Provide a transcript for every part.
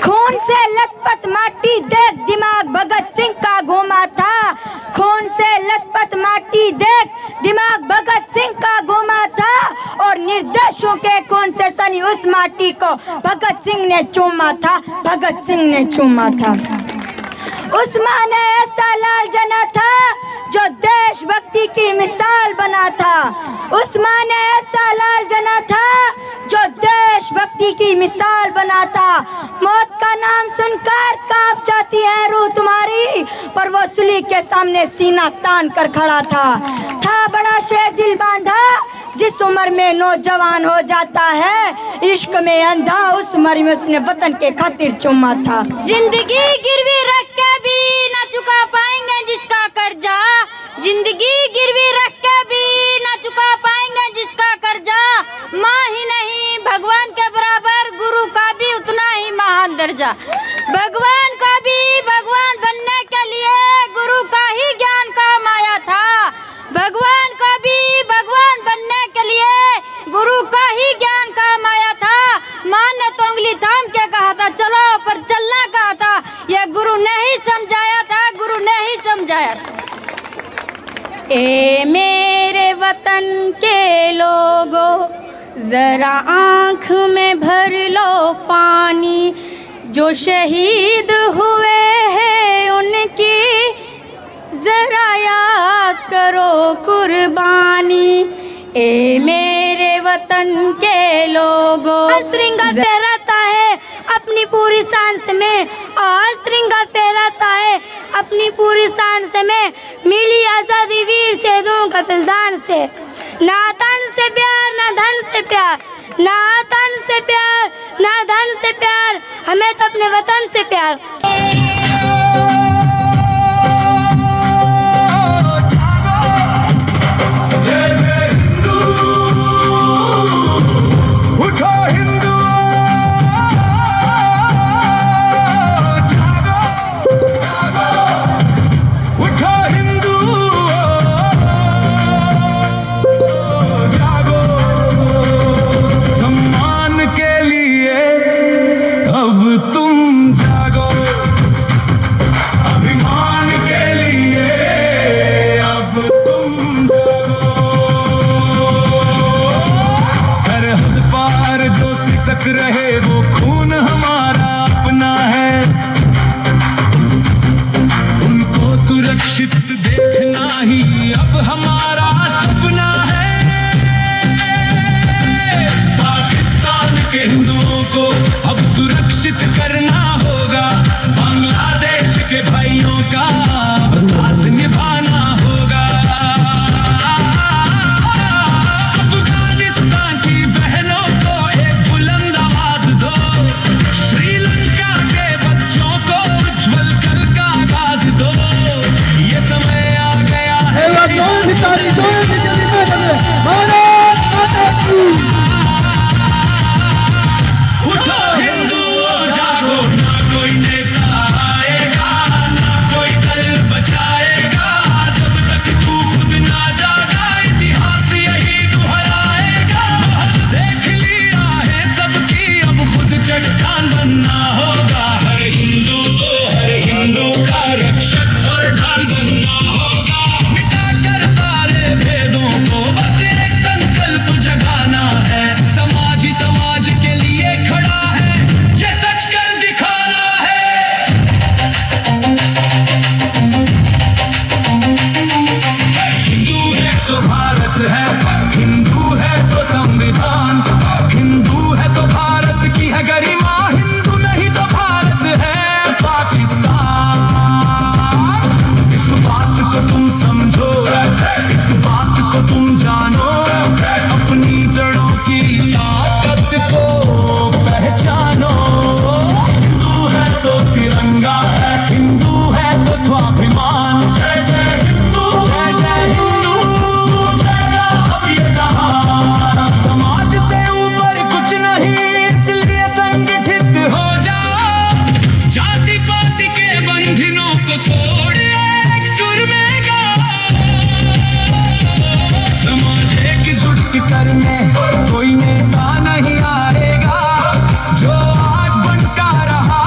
खून से लथपथ माटी देख दिमाग भगत सिंह का घूमा था। खून से लथपथ माटी देख दिमाग भगत सिंह का घूमा था और निर्दोषों के खून से सनी उस माटी को भगत सिंह ने चूमा था, भगत सिंह ने चूमा था। उस्मान ने ऐसा लाल जना था जो देशभक्ति की मिसाल बना था। उस्मान ने ऐसा लाल जना था जो देशभक्ति की मिसाल बना था। मौत का नाम सुनकर कांप जाती है रूह तुम्हारी, पर वो सुली के सामने सीना तान कर खड़ा था बड़ा शेर दिल बांधा। जिस उम्र में नौजवान हो जाता है इश्क में अंधा, उस उम्र में उसने वतन के खातिर चुमा था। जिंदगी गिरवी रख के भी ना चुका पाएंगे जिसका कर्जा, जिंदगी गिरवी रख के भी ना चुका पाएंगे जिसका कर्जा। माँ ही नहीं भगवान के बराबर, गुरु का भी उतना ही महान दर्जा। भगवान का भी भगवान बनने के लिए गुरु का ही ज्ञान का माया था। भगवान का भी भगवान बनने के लिए गुरु का ही ज्ञान का माया था। माँ ने तो उंगली थाम के कहा था चलो, पर चलना कहा था। ये गुरु ने ही समझाया था, गुरु ने ही समझाया था। ए मेरे वतन के लोगों, जरा आँख में भर लो पानी। जो शहीद हुए हैं उनकी जरा याद करो कुर्बानी। ए मेरे वतन के लोगों, तिरंगा फहराता है अपनी पूरी सांस में, और तिरंगा फहराता है अपनी पूरी सांस में। मिली आजादी वीर शहीदों का बलिदान से। ना तन से प्यार ना धन से प्यार, ना तन से प्यार ना धन से प्यार, हमें तो अपने वतन से प्यार। रहे वो खून हमारा अपना है, उनको सुरक्षित देखना ही अब हमारा सपना है। पाकिस्तान के हिंदुओं को अब सुरक्षित करना होगा, बांग्लादेश के भाइयों का साथ निभाना होगा। अफगानिस्तान की बहनों को एक बुलंद आवाज दो, श्रीलंका के बच्चों को उज्जवल कल का आगाज दो। ये समय आ गया है उठो हिंदुओं जागो, ना कोई नेता आएगा ना कोई दल बचाएगा, जब तक तू खुद ना जागा इतिहास यही दोहराएगा। देख लिया है सबकी अब खुद चट्टान बनना होगा, हर हिंदू का रक्षक और ढाल बनना होगा। मिटाकर सारे भेदों को बस एक संकल्प जगाना है, समाज ही समाज के लिए खड़ा है, ये सच कर दिखाना है। हिंदू है तो भारत है, हिंदू है तो संविधान, हिंदू है तो भारत की है गरिमा, हिंदू नहीं तो भारत है पाकिस्तान। इस बात को तुम समझो, इस बात को तुम जानो, अपनी जड़ों की ताकत को पहचानो। हिंदू है तो तिरंगा है, हिंदू है तो स्वाभिमान। जय जय हिंदू, जय जय हिंदू, जय अब ये जहां। समाज से ऊपर कुछ नहीं, इसलिए संगठित हो जाओ, जाति पाति के बंधनों को तोड़ एक सुर में गाओ। समाज एकजुट करने कोई नेता नहीं आएगा, जो आज बनता रहा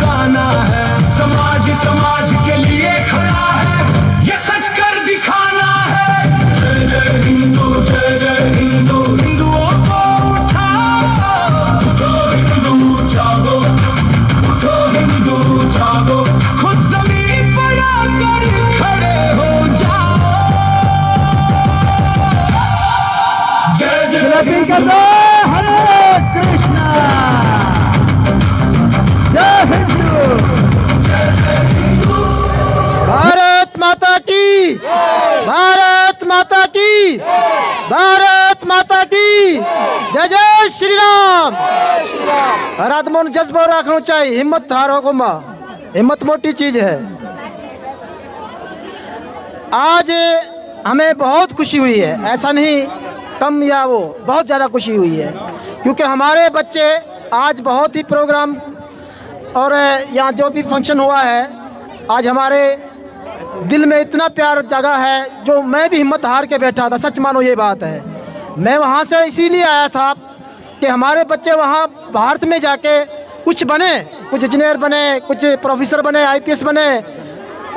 गाना है। समाज समाज के लिए खड़ा है, ये सच कर दिखाना है। जय जय हिंदू, जय जय हिंदू, हिंदुओं को उठाओ, उठो हिंदू जागो, उठो हिंदू जागो, खुद जमीन पर आकर खड़े हो जाओ। जय जय हिंदू, हरे कृष्णा, जय हिंदू, भारत माता की, भारत माता की, भारत माता की, जय जय श्री राम। हर आदमी ने जज्बा रखना चाहिए, हिम्मत हारो को माँ, हिम्मत मोटी चीज है। आज हमें बहुत खुशी हुई है, ऐसा नहीं कम या वो, बहुत ज़्यादा खुशी हुई है, क्योंकि हमारे बच्चे आज बहुत ही प्रोग्राम और यहाँ जो भी फंक्शन हुआ है, आज हमारे दिल में इतना प्यार जगा है, जो मैं भी हिम्मत हार के बैठा था। सच मानो ये बात है, मैं वहाँ से इसीलिए आया था कि हमारे बच्चे वहाँ भारत में जाके कुछ बने, कुछ इंजीनियर बने, कुछ प्रोफेसर बने, IPS बने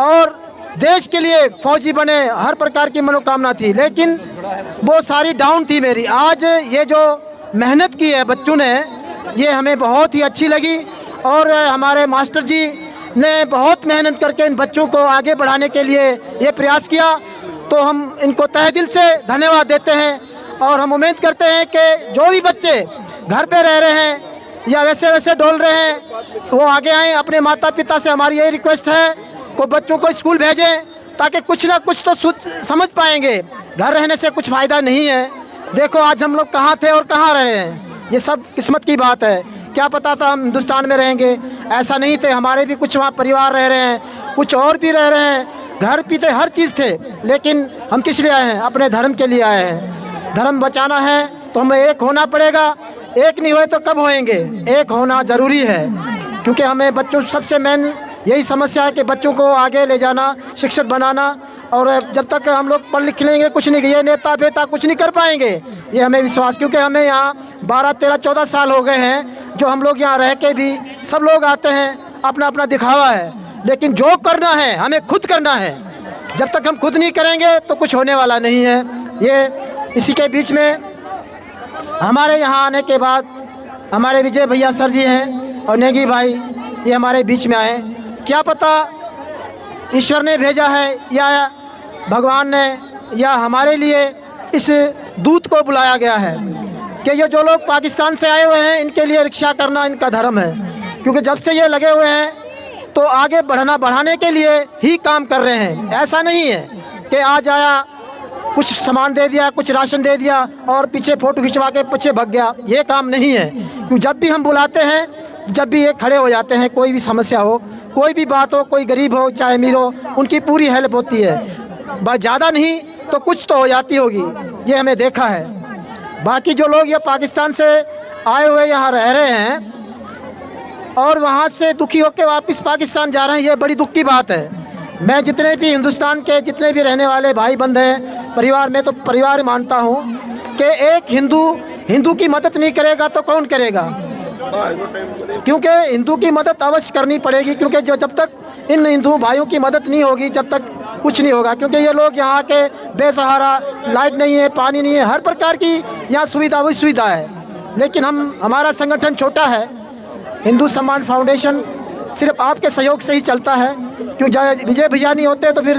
और देश के लिए फौजी बने, हर प्रकार की मनोकामना थी, लेकिन वो सारी डाउन थी मेरी। आज ये जो मेहनत की है बच्चों ने, ये हमें बहुत ही अच्छी लगी और हमारे मास्टर जी ने बहुत मेहनत करके इन बच्चों को आगे बढ़ाने के लिए ये प्रयास किया, तो हम इनको तहे दिल से धन्यवाद देते हैं। और हम उम्मीद करते हैं कि जो भी बच्चे घर पे रह रहे हैं या वैसे वैसे डोल रहे हैं, वो आगे आएँ। अपने माता पिता से हमारी यही रिक्वेस्ट है को बच्चों को स्कूल भेजें, ताकि कुछ ना कुछ तो समझ पाएंगे। घर रहने से कुछ फ़ायदा नहीं है। देखो आज हम लोग कहाँ थे और कहाँ रह रहे हैं, ये सब किस्मत की बात है। क्या पता था हम हिंदुस्तान में रहेंगे, ऐसा नहीं थे। हमारे भी कुछ वहाँ परिवार रह रहे हैं, कुछ और भी रह रहे हैं, घर भी थे, हर चीज़ थे, लेकिन हम किस लिए आए हैं? अपने धर्म के लिए आए हैं। धर्म बचाना है तो हमें एक होना पड़ेगा, एक नहीं हुए तो कब होएंगे? एक होना ज़रूरी है, क्योंकि हमें बच्चों सबसे मेन यही समस्या है कि बच्चों को आगे ले जाना, शिक्षित बनाना। और जब तक हम लोग पढ़ लिख लेंगे कुछ नहीं, ये नेता बेता कुछ नहीं कर पाएंगे, ये हमें विश्वास। क्योंकि हमें यहाँ 12, 13, 14 साल हो गए हैं जो हम लोग यहाँ रह के भी, सब लोग आते हैं, अपना अपना दिखावा है, लेकिन जो करना है हमें खुद करना है। जब तक हम खुद नहीं करेंगे तो कुछ होने वाला नहीं है। ये इसी के बीच में हमारे यहाँ आने के बाद हमारे विजय भैया सर जी हैं और नेगी भाई, ये हमारे बीच में आए। क्या पता ईश्वर ने भेजा है या भगवान ने, या हमारे लिए इस दूत को बुलाया गया है कि ये जो लोग पाकिस्तान से आए हुए हैं, इनके लिए रक्षा करना इनका धर्म है। क्योंकि जब से ये लगे हुए हैं तो आगे बढ़ाने के लिए ही काम कर रहे हैं। ऐसा नहीं है कि आज आया, कुछ सामान दे दिया, कुछ राशन दे दिया और पीछे फ़ोटो खिंचवा के पीछे भाग गया, ये काम नहीं है। क्योंकि जब भी हम बुलाते हैं, जब भी ये खड़े हो जाते हैं, कोई भी समस्या हो, कोई भी बात हो, कोई गरीब हो चाहे अमीर हो, उनकी पूरी हेल्प होती है। बस ज़्यादा नहीं तो कुछ तो हो जाती होगी, ये हमें देखा है। बाकी जो लोग ये पाकिस्तान से आए हुए यहाँ रह रहे हैं और वहाँ से दुखी होकर वापस पाकिस्तान जा रहे हैं, ये बड़ी दुख की बात है। मैं जितने भी हिंदुस्तान के जितने भी रहने वाले भाई बंद हैं, परिवार में तो परिवार मानता हूँ कि एक हिंदू की मदद नहीं करेगा तो कौन करेगा? क्योंकि हिंदू की मदद अवश्य करनी पड़ेगी, क्योंकि जब तक इन हिंदू भाइयों की मदद नहीं होगी, जब तक कुछ नहीं होगा। क्योंकि ये लोग यहाँ के बेसहारा, लाइट नहीं है, पानी नहीं है, हर प्रकार की यहाँ सुविधा है। लेकिन हमारा संगठन छोटा है, हिंदू सम्मान फाउंडेशन सिर्फ आपके सहयोग से ही चलता है। क्यों विजय भैया नहीं होते तो फिर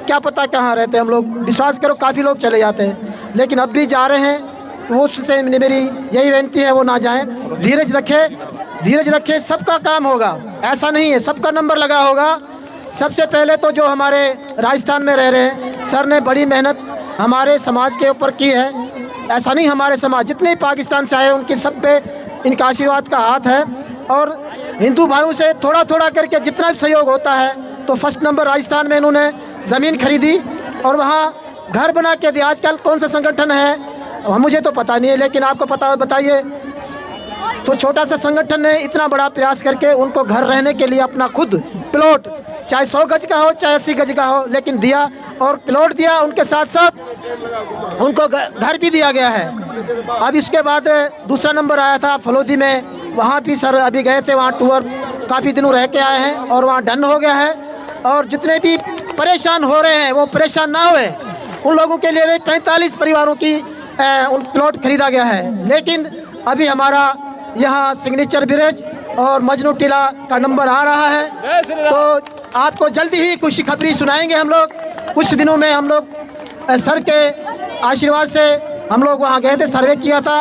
क्या पता कहाँ रहते हम लोग। विश्वास करो काफ़ी लोग चले जाते हैं, लेकिन अब भी जा रहे हैं। वो से मेरी यही विनती है, वो ना जाएं, धीरज रखे, सबका काम होगा। ऐसा नहीं है सबका नंबर लगा होगा। सबसे पहले तो जो हमारे राजस्थान में रह रहे हैं, सर ने बड़ी मेहनत हमारे समाज के ऊपर की है। ऐसा नहीं, हमारे समाज जितने पाकिस्तान से आए उनके सब पे इनका आशीर्वाद का हाथ है। और हिंदू भाइयों से थोड़ा थोड़ा करके जितना भी सहयोग होता है, तो फर्स्ट नंबर राजस्थान में इन्होंने ज़मीन खरीदी और वहाँ घर बना के दिया। आजकल कौन सा संगठन है मुझे तो पता नहीं है, लेकिन आपको पता है बताइए। तो छोटा सा संगठन ने इतना बड़ा प्रयास करके उनको घर रहने के लिए अपना खुद प्लॉट, चाहे 100 गज का हो चाहे 80 गज का हो, लेकिन दिया और प्लॉट दिया। उनके साथ साथ उनको घर भी दिया गया है। अब इसके बाद दूसरा नंबर आया था फलोदी में वहाँ भी सर अभी गए थे, वहाँ टूर काफ़ी दिनों रह के आए हैं और वहाँ डन हो गया है। और जितने भी परेशान हो रहे हैं वो परेशान ना हुए, उन लोगों के लिए भी 45 परिवारों की उन प्लॉट खरीदा गया है। लेकिन अभी हमारा यहाँ सिग्नेचर विलेज और मजनू टीला का नंबर आ रहा है, तो आपको जल्दी ही खुशखबरी सुनाएंगे हम लोग। कुछ दिनों में हम लोग सर के आशीर्वाद से हम लोग वहाँ गए थे, सर्वे किया था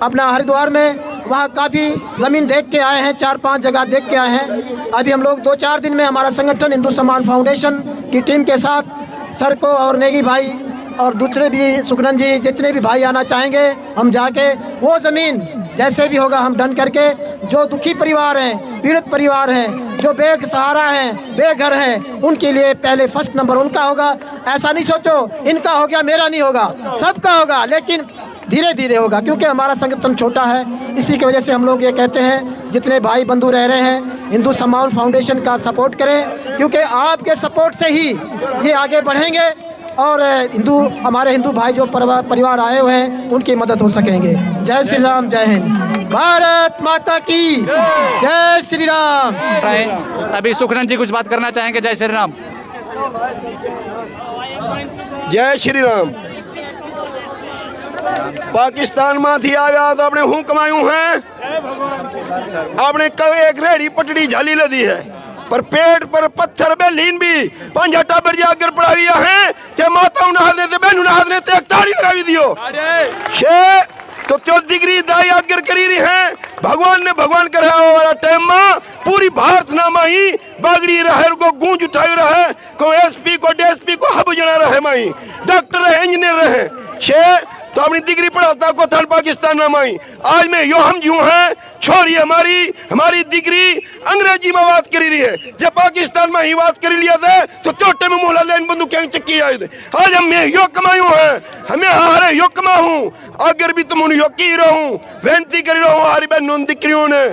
अपना हरिद्वार में, वहाँ काफ़ी ज़मीन देख के आए हैं, 4-5 जगह देख के आए हैं। अभी हम लोग 2-4 दिन में हमारा संगठन हिंदू सम्मान फाउंडेशन की टीम के साथ सर को और नेगी भाई और दूसरे भी सुखनंद जी जितने भी भाई आना चाहेंगे, हम जाके वो ज़मीन जैसे भी होगा हम डन करके, जो दुखी परिवार हैं, पीड़ित परिवार हैं, जो बेसहारा हैं, बेघर हैं, उनके लिए पहले फर्स्ट नंबर उनका होगा। ऐसा नहीं सोचो इनका हो गया मेरा नहीं होगा, सबका होगा, लेकिन धीरे धीरे होगा, क्योंकि हमारा संगठन छोटा है। इसी की वजह से हम लोग ये कहते हैं जितने भाई बंधु रह रहे हैं हिंदू सम्मान फाउंडेशन का सपोर्ट करें, क्योंकि आपके सपोर्ट से ही ये आगे बढ़ेंगे और हमारे हिंदू भाई जो परिवार आए हुए हैं उनकी मदद हो सकेंगे। जय श्री राम, जय हिंद, भारत माता की जय श्री राम। अभी सुखनंद जी कुछ बात करना चाहेंगे। जय श्री राम। जय श्री राम। पाकिस्तान माथी आया तो अपने हूँ कमायू हैं, अपने कवे एक रेड़ी पटड़ी झाली लदी है, पर पेट पर पत्थर बेलीन भी 5 टाबर जाकर पढ़ाविया है ते माता नहाने ते बहनू नहाने ते एक ताड़ी लगावी दियो शे तो त्यो डिग्री दाई आगर करी रही है। भगवान ने भगवान करा वाला टाइम में पूरी भारत नामा ही बागड़ी रहे को गूंज उठाई रहे, को एसपी को डीएसपी को हब जना रहे माई, डॉक्टर रहे, इंजीनियर रहे शे तो अपनी डिग्री पढ़ाता को थान पाकिस्तान में माई। आज में यो हम जो हैं छोरी हमारी डिग्री अंग्रेजी में बात करी रही है, जब पाकिस्तान में ही बात कर लिया था तो चोटे में मोहला लेन बंदूक चक्की आए थे। आज हम यो कमायू है, हमें हारे यो कमाऊं, अगर भी तुम यो की रहूं वेंती करी रहूं हमारी बहनों दिक्रियों ने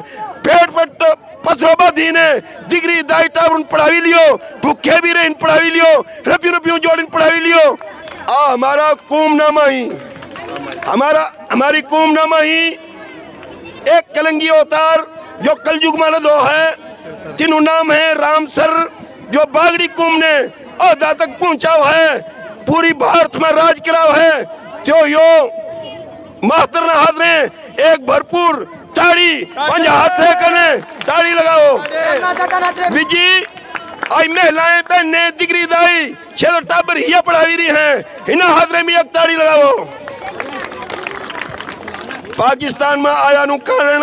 पेट पट पथरोबा दी ने डिग्री दाई टावर पढ़ावी लियो, भूखे भी रहे पढ़ावी लियो, रपियों जोड़ पढ़ावी लियो। आ हमारा कुमनामा ही हमारी कुमनामा ही एक कलंगी अवतार जो कलयुग में दो है, जिन्हों नाम है राम सर, जो बागड़ी कुम ने अहदा तक पहुंचाओ है, पूरी भारत में राज कराओ है, जो यो मास्टर हाथ ने एक भरपूर ताड़ी 5 हाथ है कने ताड़ी लगाओ बिजी। आई महिलाएं बहने डिग्री दाई छे टाबर हिया पढ़ावी रही हैं, हिना हाथ में एक ताड़ी लगाओ। पाकिस्तान में आया नु कारण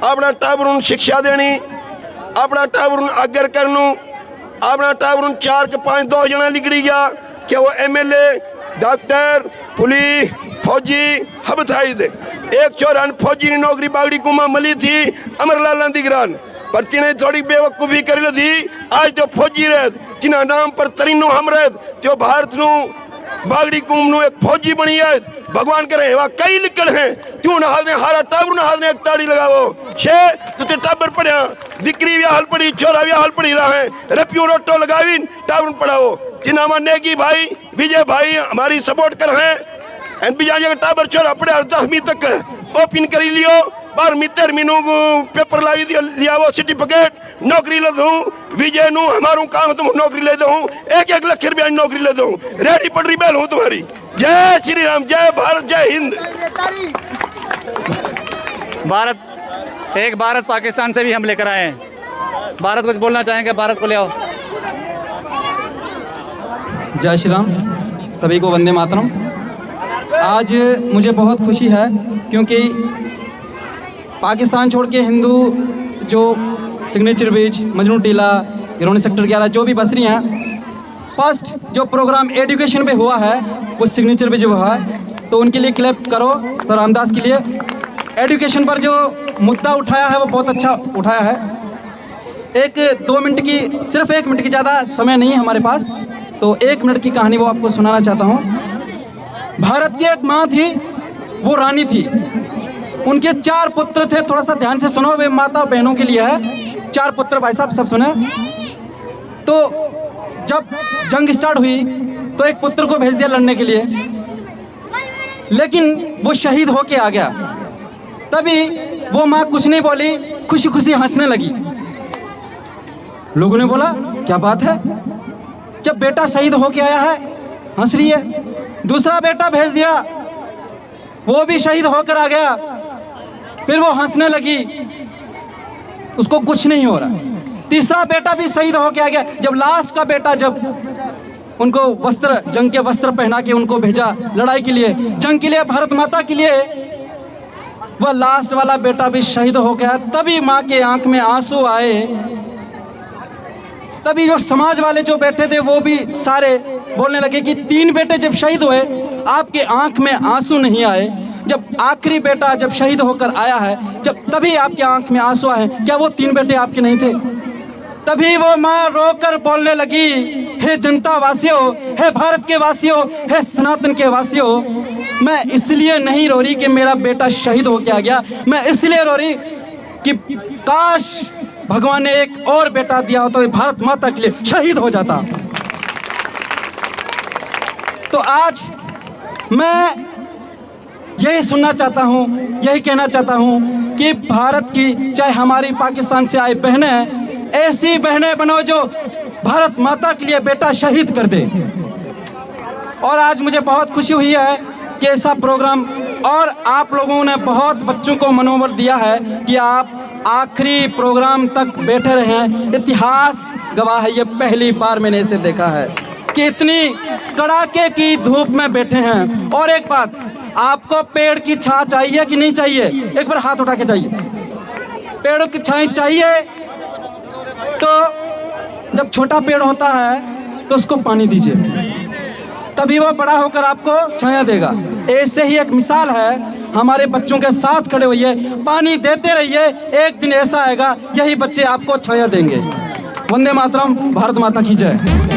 अपना टाबर शिक्षा देनी, अपना टाबर अगर करनू, अपना टाबर 4 के 5 2 जना लिगड़ी गया कि वो एमएलए डॉक्टर पुलिस फौजी हब थाई दे। एक चौरान फौजी ने नौकरी बागड़ी कुमा मली थी अमरलाल दिगरान, पर तिने थोड़ी बेवकूफ़ी कर ली। आज तो फौजी रह जिन्हें नाम पर तरीनो हम रह तो भारत नु बागड़ी कुम नु एक फौजी बनी है। भगवान करे वहाँ कई लिखड़ हैं, क्यों ना हाथ ने हारा टाबर ना हाथ ने एक ताड़ी लगाओ शे तो ते टाबर पढ़िया दिक्री भी हाल पड़ी, छोरा भी हाल पड़ी रहा है, रपियों रोटो लगावी टाबर पढ़ाओ। जिन्हें हमारे नेगी भाई विजय भाई हमारी सपोर्ट कर हैं एंड भी जानिए टाबर छोरा पढ़े 10वीं तक ओपन करी लियो, 12वीं 13वीं पेपर लावी लिया वो सर्टिफिकेट नौकरी ले दूँ विजय नू हमारू काम तुम नौकरी ले दूँ 1-1 लाख रुपया नौकरी ले दूँ, रेडी पड़ रही बैल हूँ तुम्हारी। जय श्री राम, जय भारत, जय हिंद। भारत एक भारत पाकिस्तान से भी हम लेकर आए हैं। भारत कुछ बोलना चाहेंगे, भारत को ले आओ। जय श्री राम, सभी को वंदे मातरम। आज मुझे बहुत खुशी है क्योंकि पाकिस्तान छोड़ के हिंदू जो सिग्नेचर विलेज, मजनू टीला, गिरौनी सेक्टर 11 जो भी बस रही हैं, फर्स्ट जो प्रोग्राम एजुकेशन पे हुआ है वो सिग्नेचर पे जो हुआ है, तो उनके लिए क्लैप करो सर रामदास के लिए। एजुकेशन पर जो मुद्दा उठाया है वो बहुत अच्छा उठाया है। 1-2 मिनट की, सिर्फ 1 मिनट की, ज़्यादा समय नहीं है हमारे पास, तो 1 मिनट की कहानी वो आपको सुनाना चाहता हूँ। भारत की एक माँ थी, वो रानी थी, उनके 4 पुत्र थे। थोड़ा सा ध्यान से सुनो, वे माता बहनों के लिए है। 4 पुत्र भाई साहब सब सुने। तो जब जंग स्टार्ट हुई तो एक पुत्र को भेज दिया लड़ने के लिए, लेकिन वो शहीद होके आ गया। तभी वो माँ कुछ नहीं बोली, खुशी खुशी हंसने लगी। लोगों ने बोला क्या बात है, जब बेटा शहीद होके आया है हंस रही है। दूसरा बेटा भेज दिया, वो भी शहीद होकर आ गया, फिर वो हंसने लगी, उसको कुछ नहीं हो रहा। तीसरा बेटा भी शहीद होके आ गया। जब लास्ट का बेटा, जब उनको वस्त्र, जंग के वस्त्र पहना के उनको भेजा लड़ाई के लिए, जंग के लिए, भारत माता के लिए, वह लास्ट वाला बेटा भी शहीद हो गया। तभी माँ के आंख में आंसू आए। तभी जो समाज वाले जो बैठे थे वो भी सारे बोलने लगे कि 3 बेटे जब शहीद हुए आपके आंख में आंसू नहीं आए, जब आखिरी बेटा जब शहीद होकर आया है जब तभी आपके आंख में आंसू आए, क्या वो 3 बेटे आपके नहीं थे? तभी वो माँ रोकर बोलने लगी, हे जनता वासियों, हे भारत के वासियों, हे सनातन के वासियों, मैं इसलिए नहीं रो रही कि मेरा बेटा शहीद होके आ गया, मैं इसलिए रो रही कि काश भगवान ने एक और बेटा दिया होता तो भारत माता के लिए शहीद हो जाता। तो आज मैं यही सुनना चाहता हूँ, यही कहना चाहता हूँ कि भारत की, चाहे हमारी पाकिस्तान से आई बहनें हैं, ऐसी बहनें बनो जो भारत माता के लिए बेटा शहीद कर दे। और आज मुझे बहुत खुशी हुई है कि ऐसा प्रोग्राम, और आप लोगों ने बहुत बच्चों को मनोबल दिया है कि आप आखिरी प्रोग्राम तक बैठे रहे हैं। इतिहास गवाह है, ये पहली बार मैंने इसे देखा है कि इतनी कड़ाके की धूप में बैठे हैं। और एक बात, आपको पेड़ की छां चाहिए कि नहीं चाहिए? एक बार हाथ उठा के चाहिए। पेड़ों की छां चाहिए तो जब छोटा पेड़ होता है तो उसको पानी दीजिए, तभी वो बड़ा होकर आपको छाया देगा। ऐसे ही एक मिसाल है, हमारे बच्चों के साथ खड़े होइए, पानी देते रहिए, एक दिन ऐसा आएगा यही बच्चे आपको छाया देंगे। वंदे मातरम, भारत माता की जय।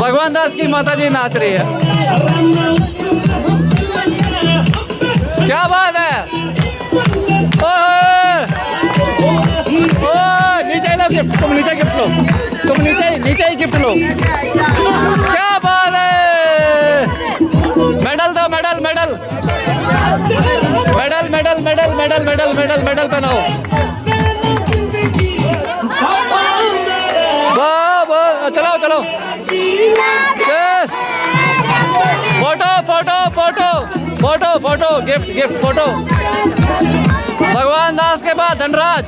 भगवान दास की माता जी नाच रही है। क्या बात है। ओए नीचे लो गिफ्ट, तुम नीचे गिफ्ट लो, तुम नीचे ही गिफ्ट लो। क्या बात है। मेडल दो, medal medal medal medal medal medal medal medal medal पहनाओ। वाह वाह, चलाओ चलाओ। Yes, photo photo photo photo photo, gift gift photo. Bhagwan Das के बाद धनराज।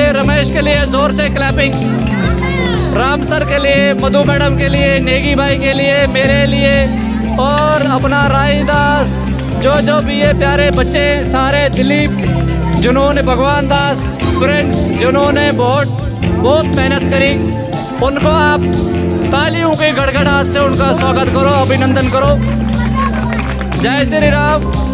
रमेश के लिए जोर से क्लैपिंग, राम सर के लिए, मधु मैडम के लिए, नेगी भाई के लिए, मेरे लिए और अपना राईदास, जो भी ये प्यारे बच्चे सारे, दिलीप जिन्होंने, भगवान दास फ्रेंड्स जिन्होंने बहुत मेहनत करी, उनको आप तालियों की गड़गड़ाहट से उनका स्वागत करो, अभिनंदन करो। जय श्री राम।